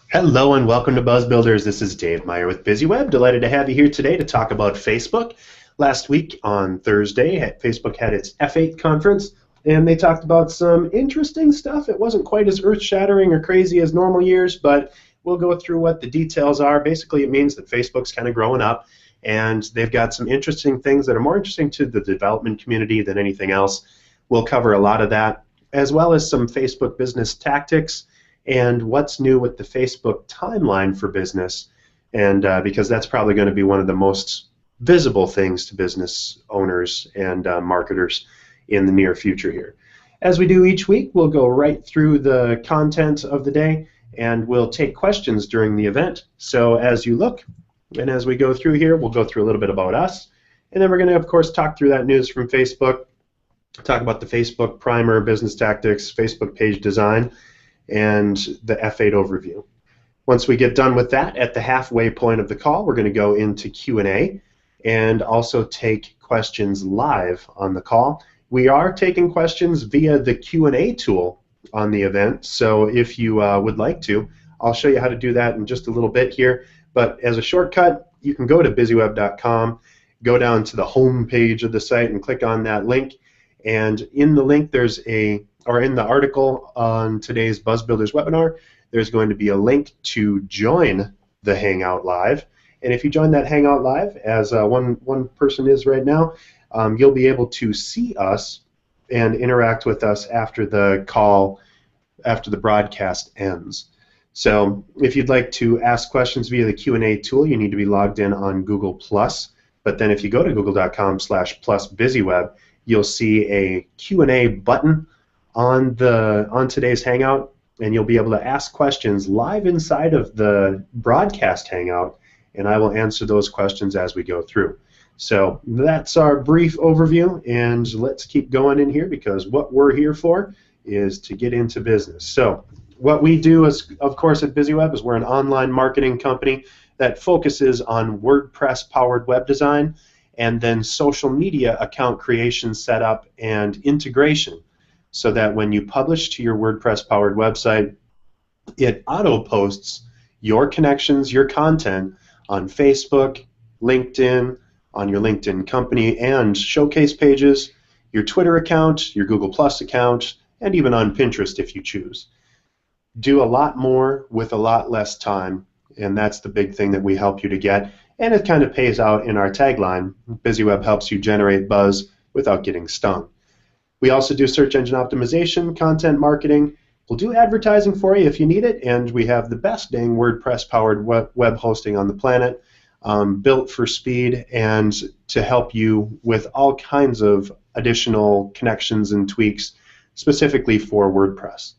Hello and welcome to Buzz Builders. This is Dave Meyer with BusyWeb. Delighted to have you here today to talk about Facebook. Last week on Thursday, Facebook had its F8 conference, and they talked about some interesting stuff. It wasn't quite as earth-shattering or crazy as normal years, but we'll go through what the details are. Basically, it means that Facebook's kind of growing up, and they've got some interesting things that are more interesting to the development community than anything else. We'll cover a lot of that, as well as some Facebook business tactics and what's new with the Facebook timeline for business, and because that's probably going to be one of the most visible things to business owners and marketers in the near future here. As we do each week, we'll go right through the content of the day, and we'll take questions during the event. So as you look, and as we go through here, we'll go through a little bit about us, and then we're going to, of course, talk through that news from Facebook, talk about the Facebook Primer, business tactics, Facebook page design, and the F8 overview. Once we get done with that, at the halfway point of the call, we're going to go into Q&A and also take questions live on the call. We are taking questions via the Q&A tool on the event, so if you would like to, I'll show you how to do that in just a little bit here. But as a shortcut, you can go to busyweb.com, go down to the home page of the site and click on that link. And in the link, in the article on today's Buzz Builders webinar, there's going to be a link to join the Hangout Live. And if you join that Hangout Live, as one person is right now, you'll be able to see us and interact with us after the call, after the broadcast ends. So if you'd like to ask questions via the Q&A tool, you need to be logged in on Google+. But then if you go to google.com/plusbusyweb, you'll see a Q&A button on today's Hangout, and you'll be able to ask questions live inside of the broadcast Hangout, and I will answer those questions as we go through. So that's our brief overview, and let's keep going in here because what we're here for is to get into business. So what we do is, of course, at BusyWeb is we're an online marketing company that focuses on WordPress-powered web design and then social media account creation, setup, and integration, so that when you publish to your WordPress-powered website, it auto-posts your connections, your content on Facebook, LinkedIn, on your LinkedIn company and showcase pages, your Twitter account, your Google Plus account, and even on Pinterest if you choose. Do a lot more with a lot less time, and that's the big thing that we help you to get. And it kind of pays out in our tagline, BusyWeb helps you generate buzz without getting stung. We also do search engine optimization, content marketing. We'll do advertising for you if you need it, and we have the best dang WordPress-powered web hosting on the planet, built for speed and to help you with all kinds of additional connections and tweaks specifically for WordPress.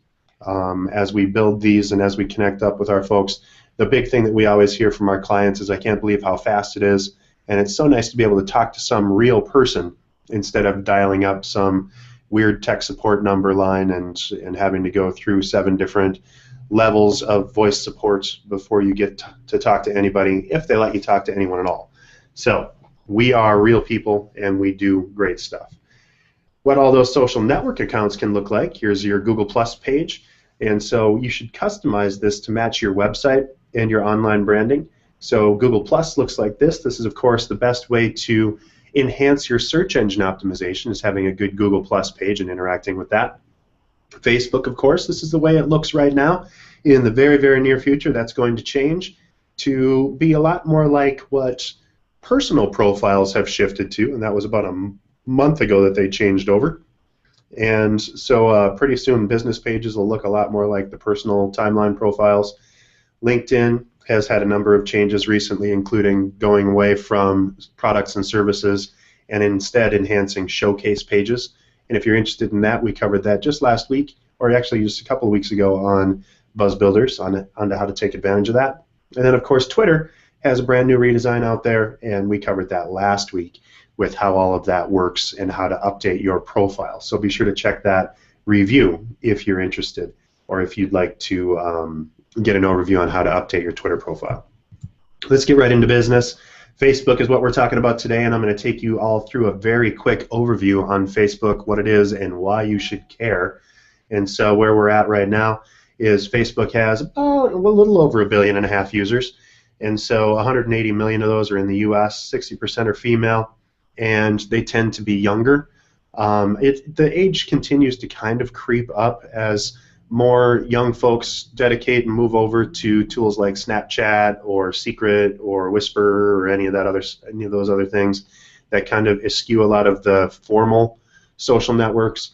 As we build these and as we connect up with our folks, the big thing that we always hear from our clients is, I can't believe how fast it is, and it's so nice to be able to talk to some real person instead of dialing up some weird tech support number line and having to go through 7 different levels of voice support before you get to talk to anybody, if they let you talk to anyone at all. So we are real people and we do great stuff. What all those social network accounts can look like, here's your Google Plus page, and so you should customize this to match your website and your online branding. So Google Plus looks like this. This is, of course, the best way to enhance your search engine optimization, is having a good Google Plus page and interacting with that. Facebook, of course, this is the way it looks right now. In the very, very near future, that's going to change to be a lot more like what personal profiles have shifted to, and that was about a month ago that they changed over. And so pretty soon business pages will look a lot more like the personal timeline profiles. LinkedIn has had a number of changes recently, including going away from products and services and instead enhancing showcase pages. And if you're interested in that, we covered that just last week, or actually just a couple of weeks ago on Buzz Builders, on how to take advantage of that. And then, of course, Twitter has a brand new redesign out there, and we covered that last week with how all of that works and how to update your profile. So be sure to check that review if you're interested, or if you'd like to get an overview on how to update your Twitter profile. Let's get right into business. Facebook is what we're talking about today, and I'm going to take you all through a very quick overview on Facebook, what it is and why you should care. And so where we're at right now is Facebook has about a little over 1.5 billion users, and so 180 million of those are in the U.S. 60% are female, and they tend to be younger. The age continues to kind of creep up as more young folks dedicate and move over to tools like Snapchat or Secret or Whisper or any of those other things that kind of eschew a lot of the formal social networks.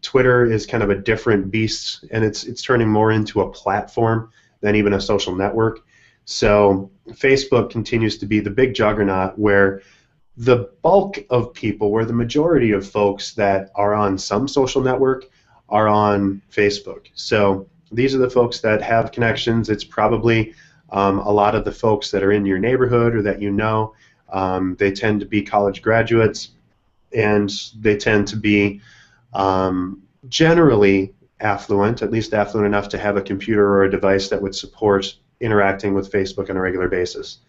Twitter is kind of a different beast, and it's turning more into a platform than even a social network. So Facebook continues to be the big juggernaut where the bulk of people, where the majority of folks that are on some social network are on Facebook. So these are the folks that have connections. It's probably a lot of the folks that are in your neighborhood or that you know. They tend to be college graduates, and they tend to be generally affluent, at least affluent enough to have a computer or a device that would support interacting with Facebook on a regular basis.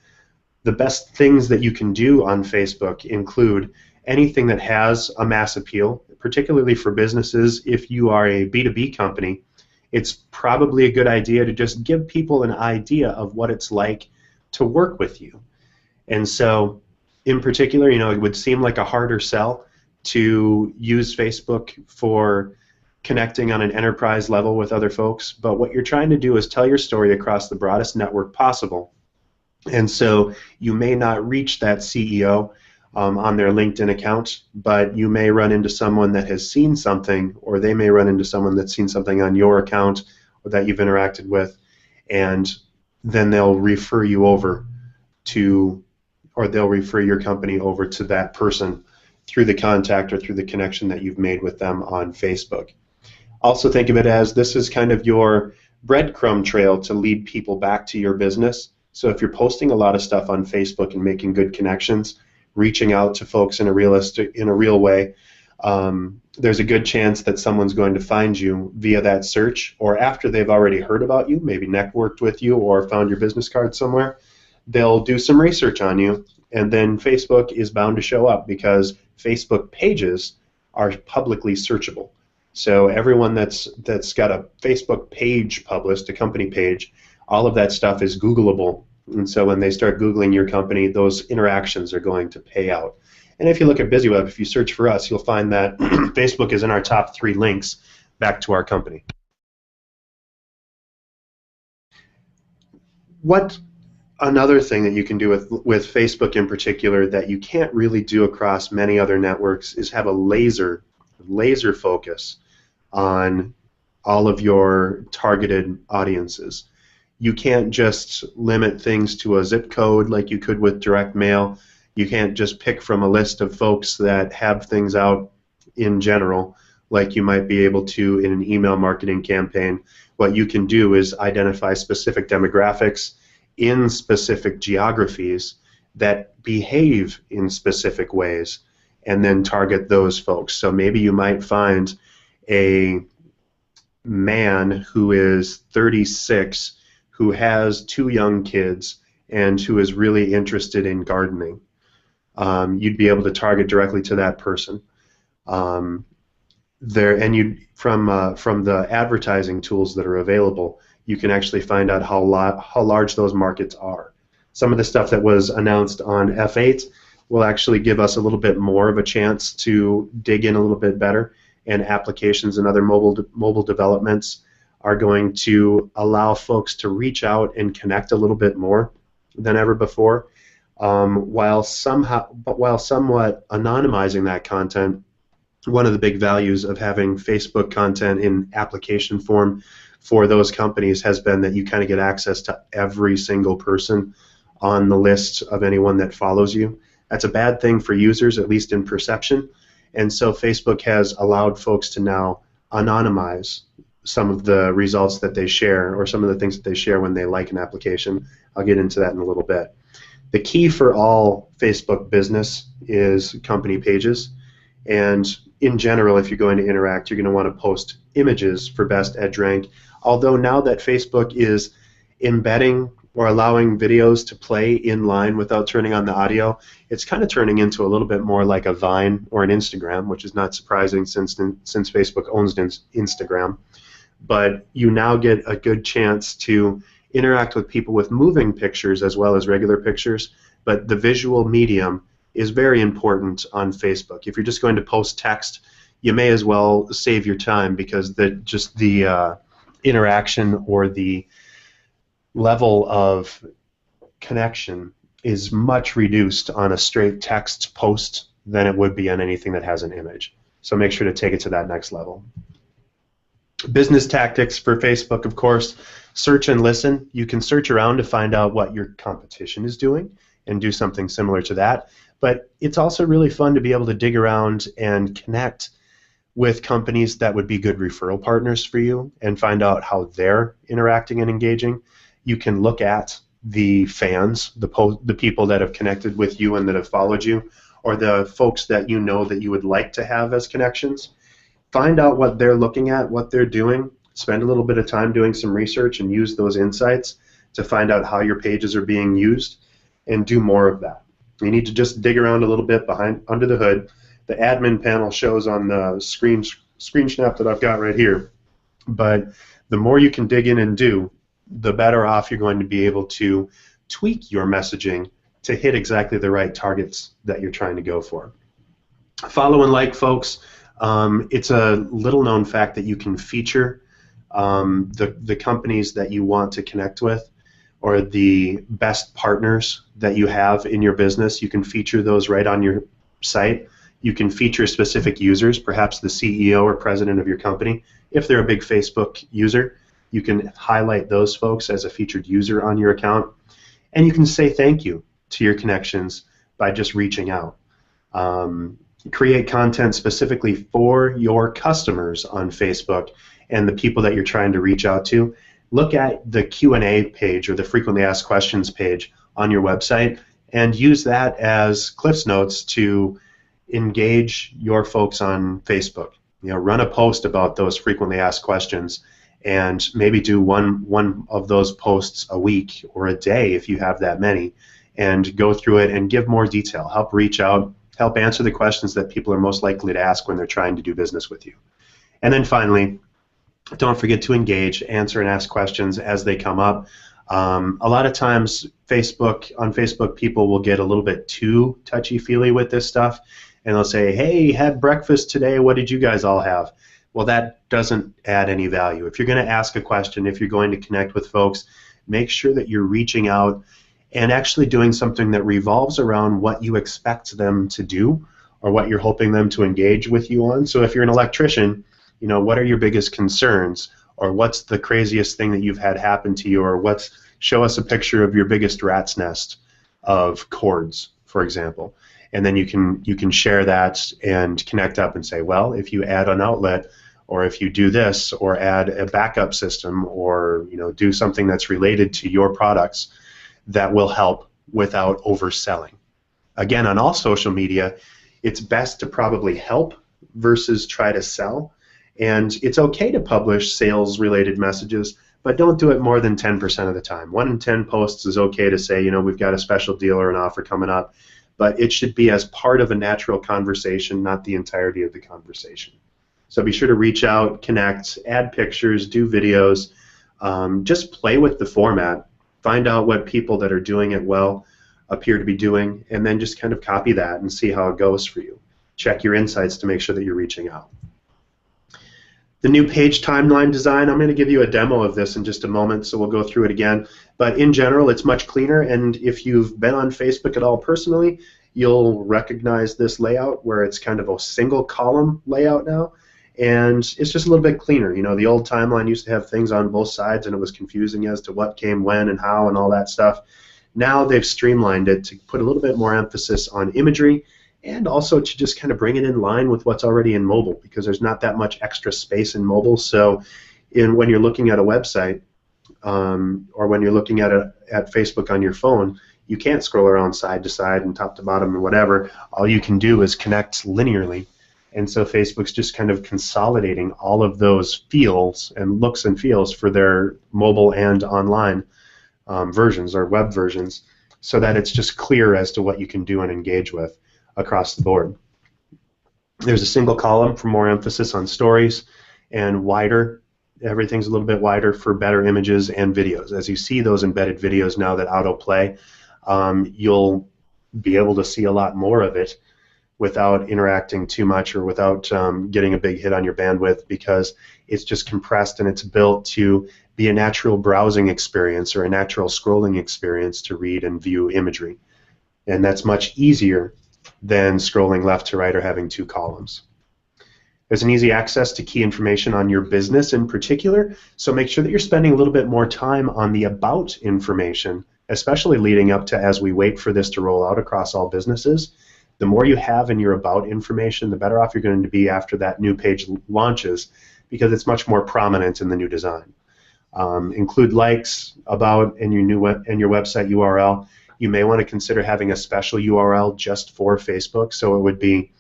The best things that you can do on Facebook include anything that has a mass appeal, particularly for businesses. If you are a B2B company, it's probably a good idea to just give people an idea of what it's like to work with you. And so, in particular, it would seem like a harder sell to use Facebook for connecting on an enterprise level with other folks, but what you're trying to do is tell your story across the broadest network possible. And so you may not reach that CEO on their LinkedIn account, but you may run into someone that has seen something, or they may run into someone that's seen something on your account or that you've interacted with, and then they'll refer you over to, or they'll refer your company over to that person through the contact or through the connection that you've made with them on Facebook. Also think of it as this is kind of your breadcrumb trail to lead people back to your business. So if you're posting a lot of stuff on Facebook and making good connections, reaching out to folks in a real way, there's a good chance that someone's going to find you via that search, or after they've already heard about you, maybe networked with you or found your business card somewhere, they'll do some research on you, and then Facebook is bound to show up because Facebook pages are publicly searchable. So everyone that's got a Facebook page published, a company page, all of that stuff is Googleable, and so when they start Googling your company, those interactions are going to pay out. And if you look at BusyWeb, if you search for us, you'll find that Facebook is in our top 3 links back to our company. What another thing that you can do with Facebook in particular that you can't really do across many other networks is have a laser focus on all of your targeted audiences. You can't just limit things to a zip code like you could with direct mail. You can't just pick from a list of folks that have things out in general like you might be able to in an email marketing campaign. What you can do is identify specific demographics in specific geographies that behave in specific ways and then target those folks. So maybe you might find a man who is 36 who has 2 young kids and who is really interested in gardening. You'd be able to target directly to that person. From the advertising tools that are available, you can actually find out how large those markets are. Some of the stuff that was announced on F8 will actually give us a little bit more of a chance to dig in a little bit better, and applications and other mobile developments are going to allow folks to reach out and connect a little bit more than ever before, while somewhat anonymizing that content. One of the big values of having Facebook content in application form for those companies has been that you kind of get access to every single person on the list of anyone that follows you. That's a bad thing for users, at least in perception, and so Facebook has allowed folks to now anonymize some of the results that they share, or some of the things that they share when they like an application. I'll get into that in a little bit. The key for all Facebook business is company pages, and in general, if you're going to interact, you're going to want to post images for best edge rank, although now that Facebook is embedding or allowing videos to play in line without turning on the audio, it's kind of turning into a little bit more like a Vine or an Instagram, which is not surprising since Facebook owns Instagram. but you now get a good chance to interact with people with moving pictures as well as regular pictures. But the visual medium is very important on Facebook. If you're just going to post text, you may as well save your time, because the interaction or the level of connection is much reduced on a straight text post than it would be on anything that has an image. So make sure to take it to that next level. Business tactics for Facebook, of course. Search and listen. You can search around to find out what your competition is doing and do something similar to that. But it's also really fun to be able to dig around and connect with companies that would be good referral partners for you and find out how they're interacting and engaging. You can look at the fans, the people that have connected with you and that have followed you, or the folks that you know that you would like to have as connections. Find out what they're looking at, what they're doing. Spend a little bit of time doing some research and use those insights to find out how your pages are being used, and do more of that. You need to just dig around a little bit under the hood. The admin panel shows on the screen snap that I've got right here. But the more you can dig in and do, the better off you're going to be able to tweak your messaging to hit exactly the right targets that you're trying to go for. Follow and like, folks. It's a little known fact that you can feature the companies that you want to connect with, or the best partners that you have in your business. You can feature those right on your site. You can feature specific users, perhaps the CEO or president of your company. If they're a big Facebook user, you can highlight those folks as a featured user on your account. And you can say thank you to your connections by just reaching out. Create content specifically for your customers on Facebook and the people that you're trying to reach out to. Look at the Q&A page or the frequently asked questions page on your website and use that as Cliff's Notes to engage your folks on Facebook. Run a post about those frequently asked questions, and maybe do one of those posts a week or a day if you have that many, and go through it and give more detail. Help reach out, help answer the questions that people are most likely to ask when they're trying to do business with you. And then finally, don't forget to engage, answer and ask questions as they come up. A lot of times on Facebook, people will get a little bit too touchy-feely with this stuff, and they'll say, hey, had breakfast today, what did you guys all have? Well, that doesn't add any value. If you're going to ask a question, if you're going to connect with folks, make sure that you're reaching out and actually doing something that revolves around what you expect them to do or what you're hoping them to engage with you on. So if you're an electrician, what are your biggest concerns, or what's the craziest thing that you've had happen to you, or show us a picture of your biggest rat's nest of cords, for example. And then you can share that and connect up and say, well, if you add an outlet, or if you do this, or add a backup system, or do something that's related to your products, that will help without overselling. Again, on all social media, it's best to probably help versus try to sell. And it's okay to publish sales-related messages, but don't do it more than 10% of the time. 1 in 10 posts is okay to say, we've got a special deal or an offer coming up, but it should be as part of a natural conversation, not the entirety of the conversation. So be sure to reach out, connect, add pictures, do videos, just play with the format. Find out what people that are doing it well appear to be doing, and then just kind of copy that and see how it goes for you. Check your insights to make sure that you're reaching out. The new page timeline design, I'm going to give you a demo of this in just a moment, so we'll go through it again. But in general, it's much cleaner, and if you've been on Facebook at all personally, you'll recognize this layout where it's kind of a single column layout now, and it's just a little bit cleaner. The old timeline used to have things on both sides, and it was confusing as to what came when and how and all that stuff. Now they've streamlined it to put a little bit more emphasis on imagery, and also to just kind of bring it in line with what's already in mobile, because there's not that much extra space in mobile. So when you're looking at a website, or when you're looking at Facebook on your phone, you can't scroll around side to side and top to bottom or whatever. All you can do is connect linearly. And so Facebook's just kind of consolidating all of those feels and looks and feels for their mobile and online versions or web versions, so that it's just clear as to what you can do and engage with across the board. There's a single column for more emphasis on stories, and wider everything's a little bit wider for better images and videos. As you see those embedded videos now that autoplay, you'll be able to see a lot more of it without interacting too much or without getting a big hit on your bandwidth, because it's just compressed and it's built to be a natural browsing experience or a natural scrolling experience to read and view imagery. And that's much easier than scrolling left to right or having two columns. There's an easy access to key information on your business in particular, so make sure that you're spending a little bit more time on the about information, especially leading up to as we wait for this to roll out across all businesses. The more you have in your about information, the better off you're going to be after that new page launches, because it's much more prominent in the new design. Include likes, about, and your website URL. You may want to consider having a special URL just for Facebook, so it would be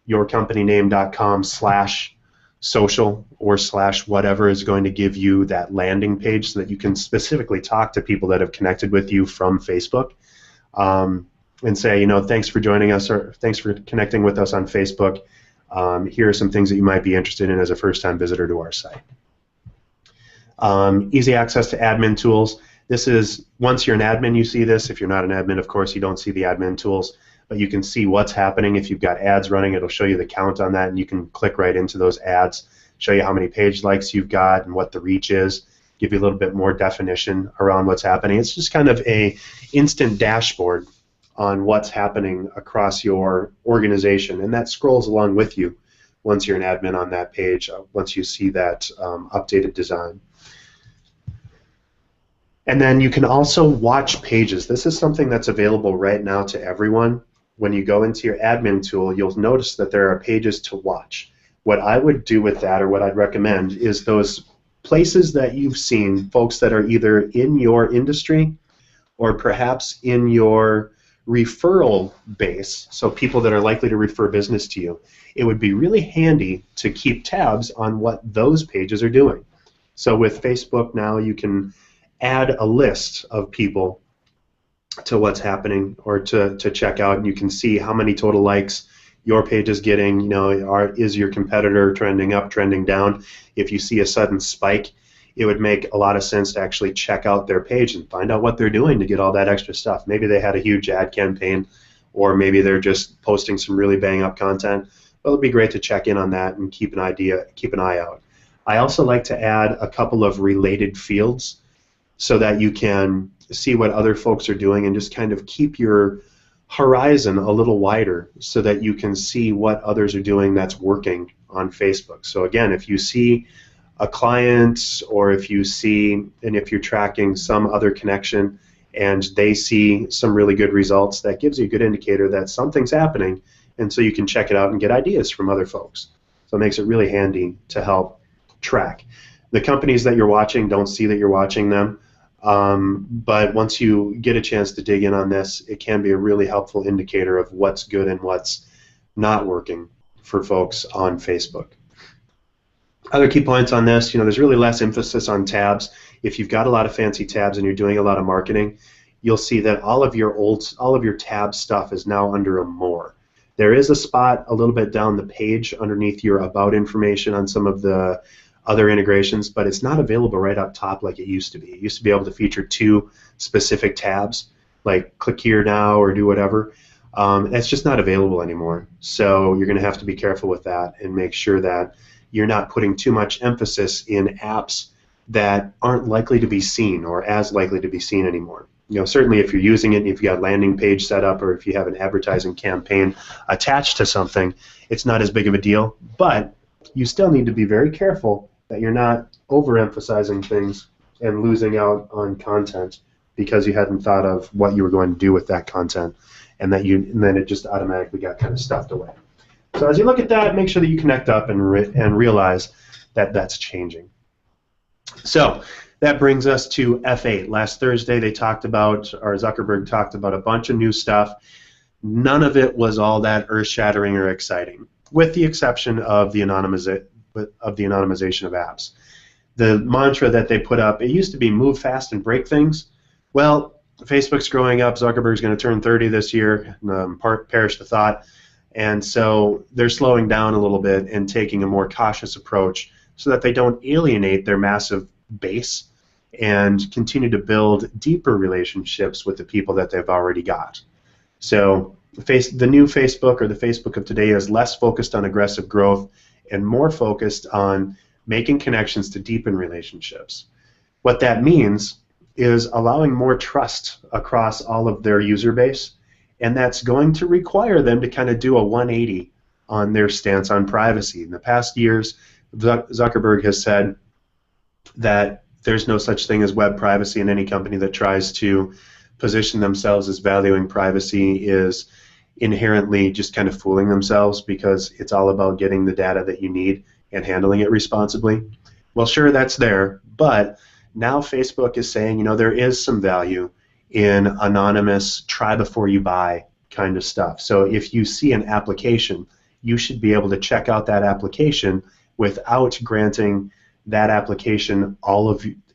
yourcompanyname.com/social or /whatever is going to give you that landing page so that you can specifically talk to people that have connected with you from Facebook, and say, you know, thanks for joining us, or thanks for connecting with us on Facebook. Here are some things that you might be interested in as a first-time visitor to our site. Easy access to admin tools. This is, once you're an admin, you see this. If you're not an admin, of course, you don't see the admin tools. But you can see what's happening. If you've got ads running, it'll show you the count on that, and you can click right into those ads, show you how many page likes you've got and what the reach is, give you a little bit more definition around what's happening. It's just kind of a instant dashboard on what's happening across your organization, and that scrolls along with you once you're an admin on that page, once you see that updated design. And then you can also watch pages. This is something that's available right now to everyone. When you go into your admin tool, you'll notice that there are pages to watch. What I would do with that, or what I'd recommend, is those places that you've seen, folks that are either in your industry or perhaps in your referral base, so people that are likely to refer business to you. It would be really handy to keep tabs on what those pages are doing. So with Facebook now, you can add a list of people to what's happening, or to check out, and you can see how many total likes your page is getting. You know, is your competitor trending up, trending down? If you see a sudden spike, it would make a lot of sense to actually check out their page and find out what they're doing to get all that extra stuff. Maybe they had a huge ad campaign, or maybe they're just posting some really bang up content. Well, it'd be great to check in on that and keep an eye out. I also like to add a couple of related fields so that you can see what other folks are doing and just kind of keep your horizon a little wider so that you can see what others are doing that's working on Facebook. So again, if you see a client, or if you see, and if you're tracking some other connection and they see some really good results, that gives you a good indicator that something's happening, and so you can check it out and get ideas from other folks. So it makes it really handy to help track. The companies that you're watching don't see that you're watching them. But once you get a chance to dig in on this, it can be a really helpful indicator of what's good and what's not working for folks on Facebook. Other key points on this, you know, there's really less emphasis on tabs. If you've got a lot of fancy tabs and you're doing a lot of marketing, you'll see that all of your tab stuff is now under a more. There is a spot a little bit down the page underneath your about information on some of the other integrations, but it's not available right up top like it used to be. It used to be able to feature two specific tabs, like click here now or do whatever. That's just not available anymore. So you're going to have to be careful with that and make sure that you're not putting too much emphasis in apps that aren't likely to be seen or as likely to be seen anymore. You know, certainly if you're using it and if you've got a landing page set up, or if you have an advertising campaign attached to something, it's not as big of a deal, but you still need to be very careful that you're not overemphasizing things and losing out on content because you hadn't thought of what you were going to do with that content, and then it just automatically got kind of stuffed away. So as you look at that, make sure that you connect up and realize that that's changing. So that brings us to F8. Last Thursday they talked about, or Zuckerberg talked about, a bunch of new stuff. None of it was all that earth-shattering or exciting, with the exception of the anonymization of apps. The mantra that they put up, it used to be move fast and break things. Well, Facebook's growing up. Zuckerberg's going to turn 30 this year. Perish the thought. And so they're slowing down a little bit and taking a more cautious approach so that they don't alienate their massive base and continue to build deeper relationships with the people that they've already got. So the new Facebook, or the Facebook of today, is less focused on aggressive growth and more focused on making connections to deepen relationships. What that means is allowing more trust across all of their user base, and that's going to require them to kind of do a 180 on their stance on privacy. In the past years, Zuckerberg has said that there's no such thing as web privacy, and any company that tries to position themselves as valuing privacy is inherently just kind of fooling themselves, because it's all about getting the data that you need and handling it responsibly. Well, sure, that's there, but now Facebook is saying, there is some value in anonymous try before you buy kind of stuff. So if you see an application, you should be able to check out that application without granting that application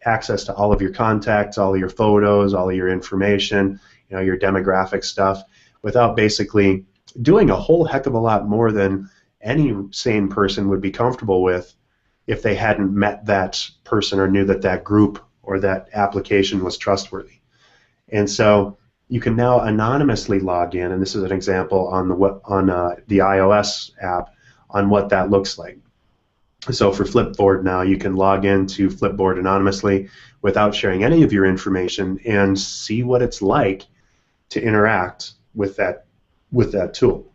access to all of your contacts, all of your photos, all of your information, your demographic stuff, without basically doing a whole heck of a lot more than any sane person would be comfortable with if they hadn't met that person or knew that that group or that application was trustworthy. And so you can now anonymously log in, and this is an example on the iOS app on what that looks like. So for Flipboard now, you can log into Flipboard anonymously without sharing any of your information and see what it's like to interact with that tool.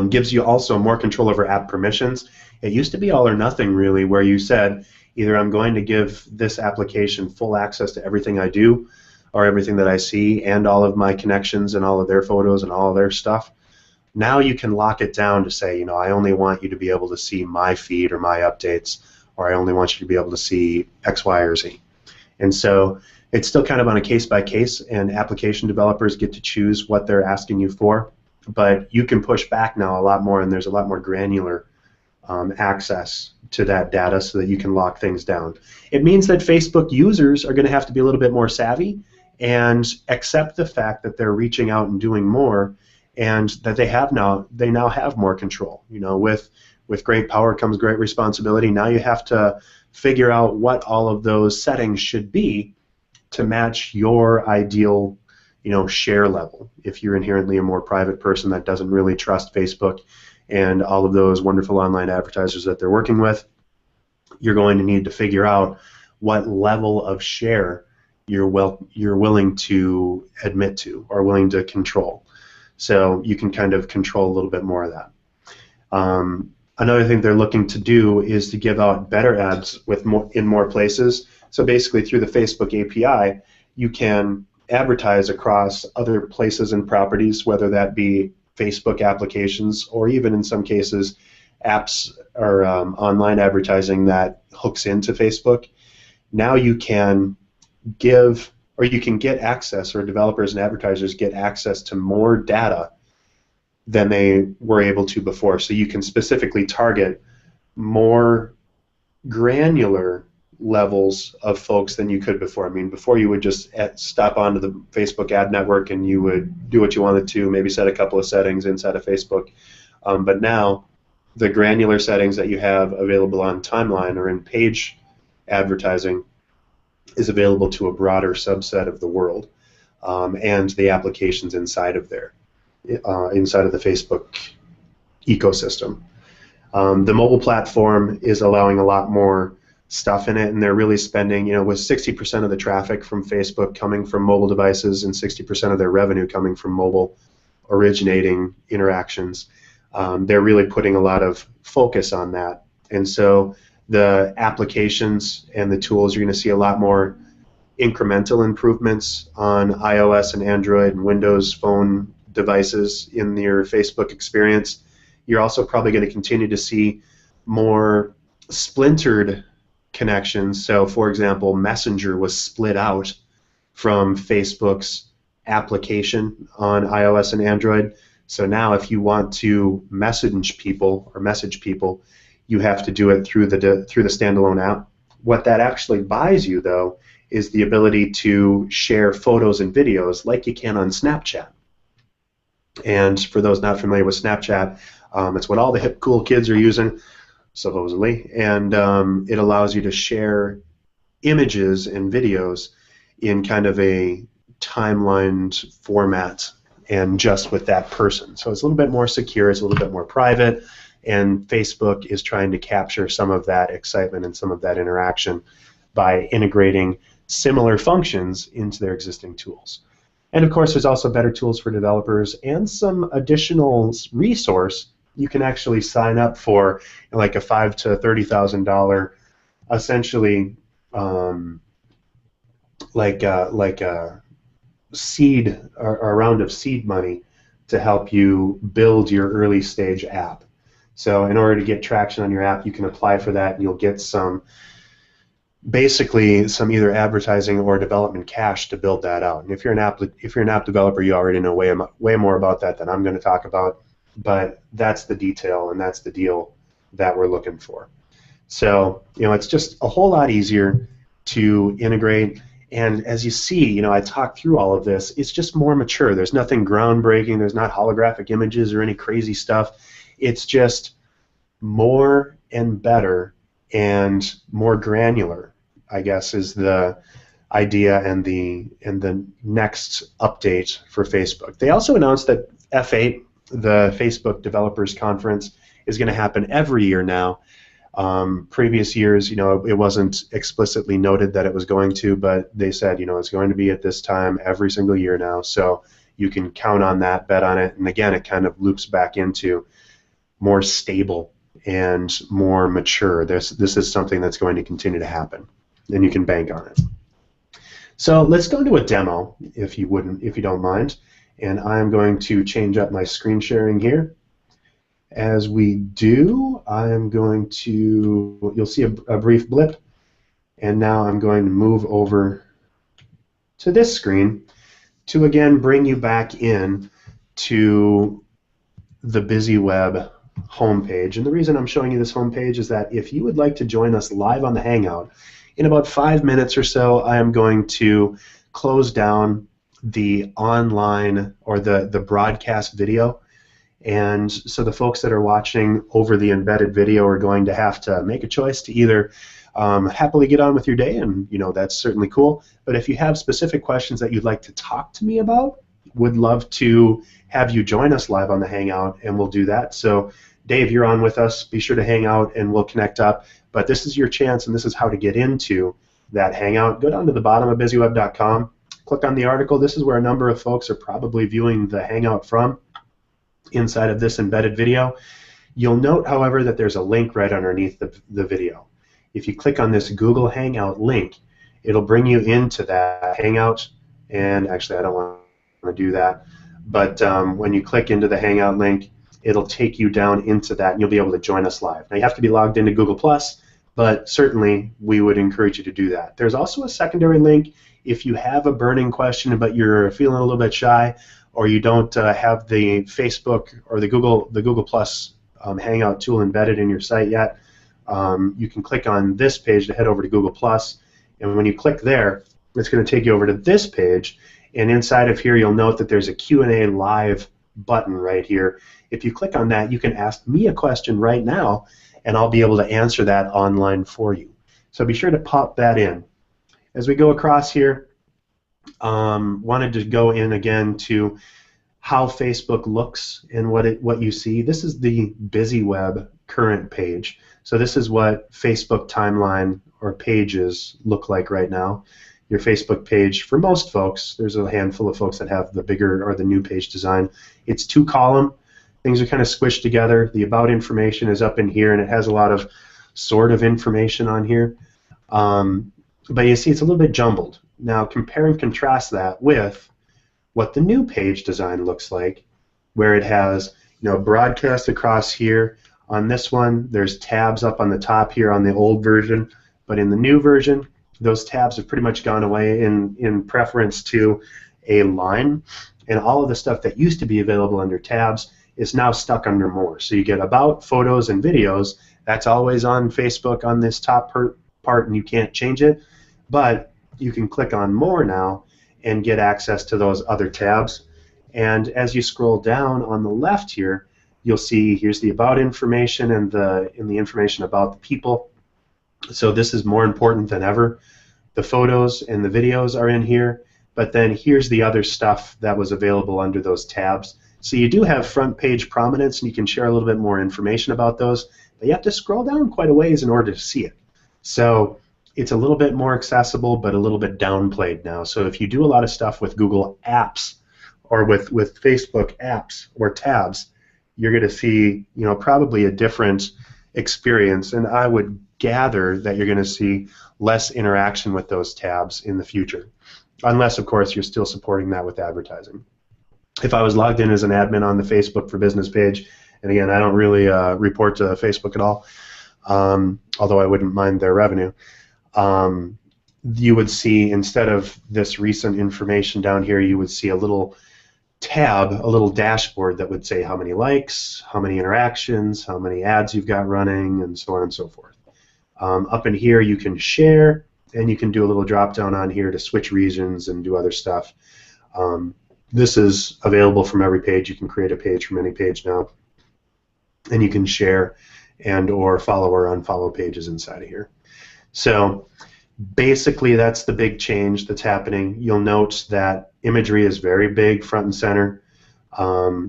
Gives you also more control over app permissions. It used to be all or nothing, really, where you said either I'm going to give this application full access to everything I do or everything that I see and all of my connections and all of their photos and all of their stuff. Now you can lock it down to say, I only want you to be able to see my feed or my updates, or I only want you to be able to see X, Y, or Z. And so it's still kind of on a case-by-case, and application developers get to choose what they're asking you for, but you can push back now a lot more, and there's a lot more granular access to that data so that you can lock things down. It means that Facebook users are going to have to be a little bit more savvy and accept the fact that they're reaching out and doing more, and that they now have more control. With great power comes great responsibility. Now you have to figure out what all of those settings should be to match your ideal, share level. If you're inherently a more private person that doesn't really trust Facebook and all of those wonderful online advertisers that they're working with, you're going to need to figure out what level of share you're willing to admit to or willing to control. So you can kind of control a little bit more of that. Another thing they're looking to do is to give out better ads in more places. So basically through the Facebook API, you can advertise across other places and properties, whether that be Facebook applications or even in some cases apps or online advertising that hooks into Facebook. Now you can get access, or developers and advertisers get access to more data than they were able to before. So you can specifically target more granular levels of folks than you could before. I mean, before you would just stop onto the Facebook ad network and you would do what you wanted to, maybe set a couple of settings inside of Facebook. But now the granular settings that you have available on timeline or in page advertising is available to a broader subset of the world, and the applications inside of there, inside of the Facebook ecosystem. The mobile platform is allowing a lot more stuff in it, and they're really spending, with 60% of the traffic from Facebook coming from mobile devices and 60% of their revenue coming from mobile originating interactions, they're really putting a lot of focus on that. And so the applications and the tools, you're going to see a lot more incremental improvements on iOS and Android and Windows Phone devices in your Facebook experience. You're also probably going to continue to see more splintered connections. So, for example, Messenger was split out from Facebook's application on iOS and Android. So now if you want to message people, you have to do it through the standalone app. What that actually buys you, though, is the ability to share photos and videos like you can on Snapchat. And for those not familiar with Snapchat, it's what all the hip, cool kids are using. supposedly, and it allows you to share images and videos in kind of a timelined format and just with that person. So it's a little bit more secure, it's a little bit more private, and Facebook is trying to capture some of that excitement and some of that interaction by integrating similar functions into their existing tools. And of course, there's also better tools for developers and some additional resource. You can actually sign up for like a $5,000 to $30,000, essentially like a seed or a round of seed money to help you build your early stage app. So in order to get traction on your app, you can apply for that, and you'll get basically some either advertising or development cash to build that out. And if you're an app developer, you already know way more about that than I'm going to talk about. But that's the detail, and that's the deal that we're looking for. So it's just a whole lot easier to integrate. And as you see, I talked through all of this. It's just more mature. There's nothing groundbreaking. There's not holographic images or any crazy stuff. It's just more and better and more granular, I guess, is the idea and the next update for Facebook. They also announced that F8, the Facebook Developers Conference, is going to happen every year now. Previous years, it wasn't explicitly noted that it was going to, but they said, it's going to be at this time every single year now. So you can count on that, bet on it. And again, it kind of loops back into more stable and more mature. This is something that's going to continue to happen, and you can bank on it. So let's go into a demo, if you don't mind. And I'm going to change up my screen sharing here. As we do, I'm going to, you'll see a brief blip, and now I'm going to move over to this screen to again bring you back in to the BusyWeb homepage. And the reason I'm showing you this homepage is that if you would like to join us live on the Hangout, in about 5 minutes or so, I am going to close down the online or the broadcast video. And so the folks that are watching over the embedded video are going to have to make a choice to either happily get on with your day, and that's certainly cool. But if you have specific questions that you'd like to talk to me about, would love to have you join us live on the Hangout, and we'll do that. So Dave, you're on with us. Be sure to hang out, and we'll connect up. But this is your chance, and this is how to get into that Hangout. Go down to the bottom of busyweb.com, click on the article. This is where a number of folks are probably viewing the Hangout from, inside of this embedded video. You'll note, however, that there's a link right underneath the video. If you click on this Google Hangout link, it'll bring you into that Hangout. And actually, I don't want to do that. But when you click into the Hangout link, it'll take you down into that, and you'll be able to join us live. Now, you have to be logged into Google+, but certainly we would encourage you to do that. There's also a secondary link if you have a burning question but you're feeling a little bit shy, or you don't have the Facebook or the Google Plus Hangout tool embedded in your site yet. You can click on this page to head over to Google Plus, and when you click there, it's going to take you over to this page, and inside of here you'll note that there's a Q&A live button right here. If you click on that, you can ask me a question right now, and I'll be able to answer that online for you. So be sure to pop that in. As we go across here, wanted to go in again to how Facebook looks and what you see. This is the BusyWeb current page. So this is what Facebook timeline or pages look like right now. Your Facebook page, for most folks, there's a handful of folks that have the bigger or the new page design. It's 2-column. Things are kind of squished together. The about information is up in here, and it has a lot of sort of information on here. But you see it's a little bit jumbled. Now compare and contrast that with what the new page design looks like, where it has broadcast across here. On this one, there's tabs up on the top here on the old version, but in the new version, those tabs have pretty much gone away in preference to a line, and all of the stuff that used to be available under tabs is now stuck under more. So you get about, photos, and videos. That's always on Facebook on this top part, and you can't change it, but you can click on more now and get access to those other tabs. And as you scroll down on the left here, you'll see here's the about information and the information about the people. So this is more important than ever. The photos and the videos are in here, but then here's the other stuff that was available under those tabs. So you do have front page prominence, and you can share a little bit more information about those, but you have to scroll down quite a ways in order to see it. So it's a little bit more accessible, but a little bit downplayed now. So if you do a lot of stuff with Google Apps or with Facebook apps or tabs, you're going to see, you know, probably a different experience, and I would gather that you're going to see less interaction with those tabs in the future, unless, of course, you're still supporting that with advertising. If I was logged in as an admin on the Facebook for Business page, and again, I don't really report to Facebook at all, although I wouldn't mind their revenue, you would see, instead of this recent information down here, you would see a little tab, a little dashboard that would say how many likes, how many interactions, how many ads you've got running, and so on and so forth. Up in here you can share, and you can do a little drop down on here to switch regions and do other stuff. This is available from every page. You can create a page from any page now, and you can share and or follow or unfollow pages inside of here. So basically that's the big change that's happening. You'll note that imagery is very big front and center.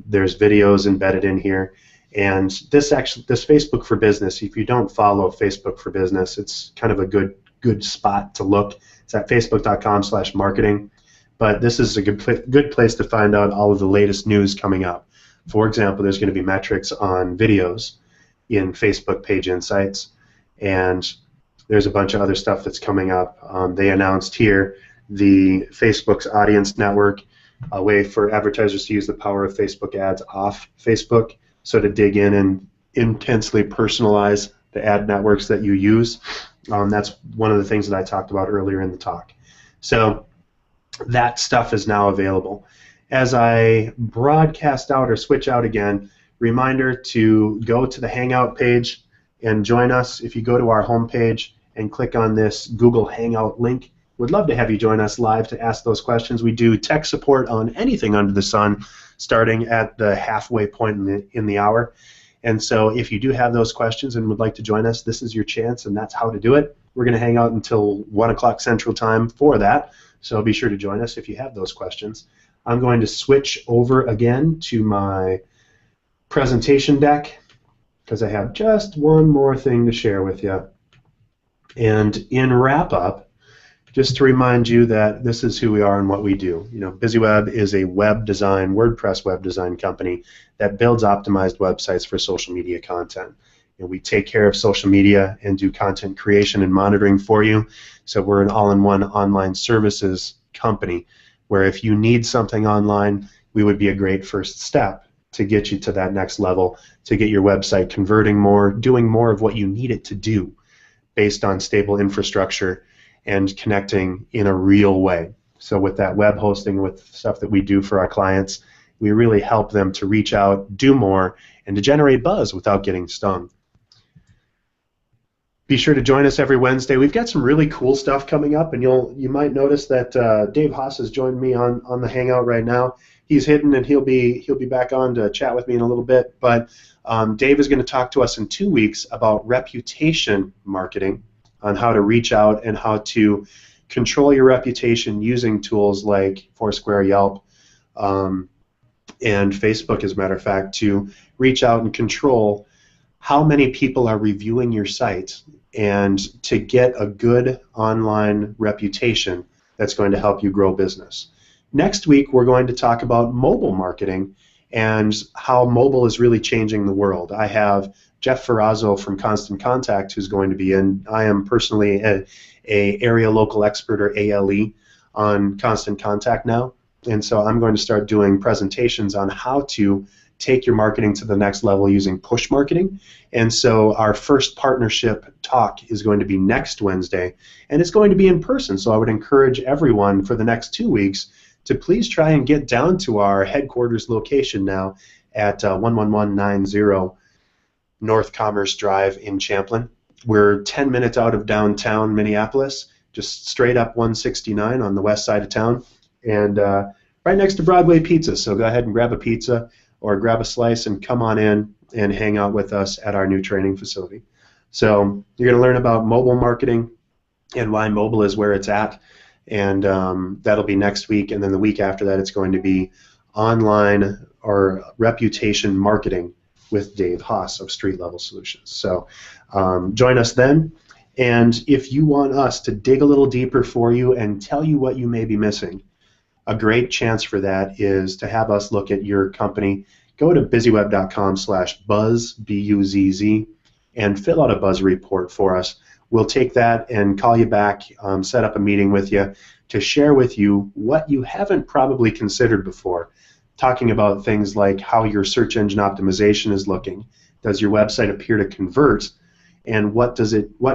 There's videos embedded in here, and this Facebook for Business, if you don't follow Facebook for Business, it's kind of a good spot to look. It's at facebook.com/marketing, but this is a good place to find out all of the latest news coming up. For example, there's going to be metrics on videos in Facebook Page Insights, and there's a bunch of other stuff that's coming up. They announced here the Facebook's Audience Network, a way for advertisers to use the power of Facebook ads off Facebook, so to dig in and intensely personalize the ad networks that you use. That's one of the things that I talked about earlier in the talk. So that stuff is now available. As I broadcast out or switch out again, reminder to go to the Hangout page and join us. If you go to our homepage and click on this Google Hangout link, we'd love to have you join us live to ask those questions. We do tech support on anything under the sun, starting at the halfway point in the hour. And so if you do have those questions and would like to join us, this is your chance, and that's how to do it. We're going to hang out until 1 o'clock Central Time for that, so be sure to join us if you have those questions. I'm going to switch over again to my presentation deck because I have just one more thing to share with you. And in wrap-up, just to remind you that this is who we are and what we do. You know, BusyWeb is a web design, WordPress web design company that builds optimized websites for social media content. And we take care of social media and do content creation and monitoring for you. So we're an all-in-one online services company where if you need something online, we would be a great first step to get you to that next level, to get your website converting more, doing more of what you need it to do based on stable infrastructure and connecting in a real way. So with that web hosting, with stuff that we do for our clients, we really help them to reach out, do more, and to generate buzz without getting stung. Be sure to join us every Wednesday. We've got some really cool stuff coming up, and you might notice that Dave Haas has joined me on the Hangout right now. He's hidden, and he'll be back on to chat with me in a little bit. But Dave is going to talk to us in 2 weeks about reputation marketing, on how to reach out and how to control your reputation using tools like Foursquare, Yelp, and Facebook, as a matter of fact, to reach out and control how many people are reviewing your site and to get a good online reputation that's going to help you grow business. Next week, we're going to talk about mobile marketing and how mobile is really changing the world. I have Jeff Ferrazzo from Constant Contact who's going to be in. I am personally a area local expert, or ALE, on Constant Contact now, and so I'm going to start doing presentations on how to take your marketing to the next level using push marketing. And so our first partnership talk is going to be next Wednesday, and it's going to be in person. So I would encourage everyone for the next 2 weeks to please try and get down to our headquarters location now at 11190 North Commerce Drive in Champlin. We're 10 minutes out of downtown Minneapolis, just straight up 169 on the west side of town, and right next to Broadway Pizza. So go ahead and grab a pizza. or grab a slice and come on in and hang out with us at our new training facility. So you're going to learn about mobile marketing and why mobile is where it's at, and that'll be next week, and then the week after that it's going to be online or reputation marketing with Dave Haas of Street Level Solutions. So join us then, and if you want us to dig a little deeper for you and tell you what you may be missing, a great chance for that is to have us look at your company. Go to busyweb.com/buzz, B-U-Z-Z, and fill out a buzz report for us. We'll take that and call you back, set up a meeting with you to share with you what you haven't probably considered before, talking about things like how your search engine optimization is looking. Does your website appear to convert? And what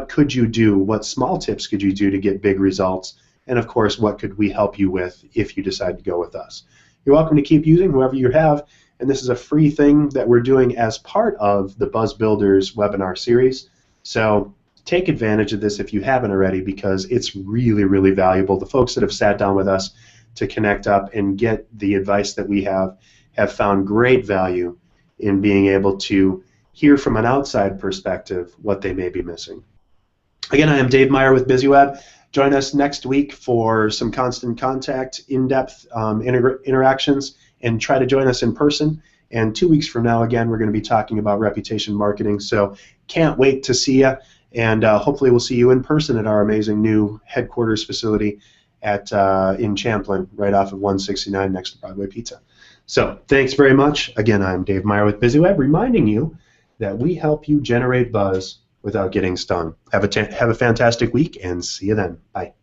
could you do? What small tips could you do to get big results? And of course, what could we help you with if you decide to go with us? You're welcome to keep using whoever you have, and this is a free thing that we're doing as part of the Buzz Builders webinar series. So take advantage of this if you haven't already, because it's really, really valuable. The folks that have sat down with us to connect up and get the advice that we have found great value in being able to hear from an outside perspective what they may be missing. Again, I am Dave Meyer with BusyWeb. Join us next week for some constant contact, in-depth interactions, and try to join us in person. And 2 weeks from now, again, we're going to be talking about reputation marketing. So can't wait to see you, and hopefully we'll see you in person at our amazing new headquarters facility in Champlin, right off of 169 next to Broadway Pizza. So thanks very much. Again, I'm Dave Meyer with BusyWeb, reminding you that we help you generate buzz without getting stung. Have a fantastic week, and see you then. Bye.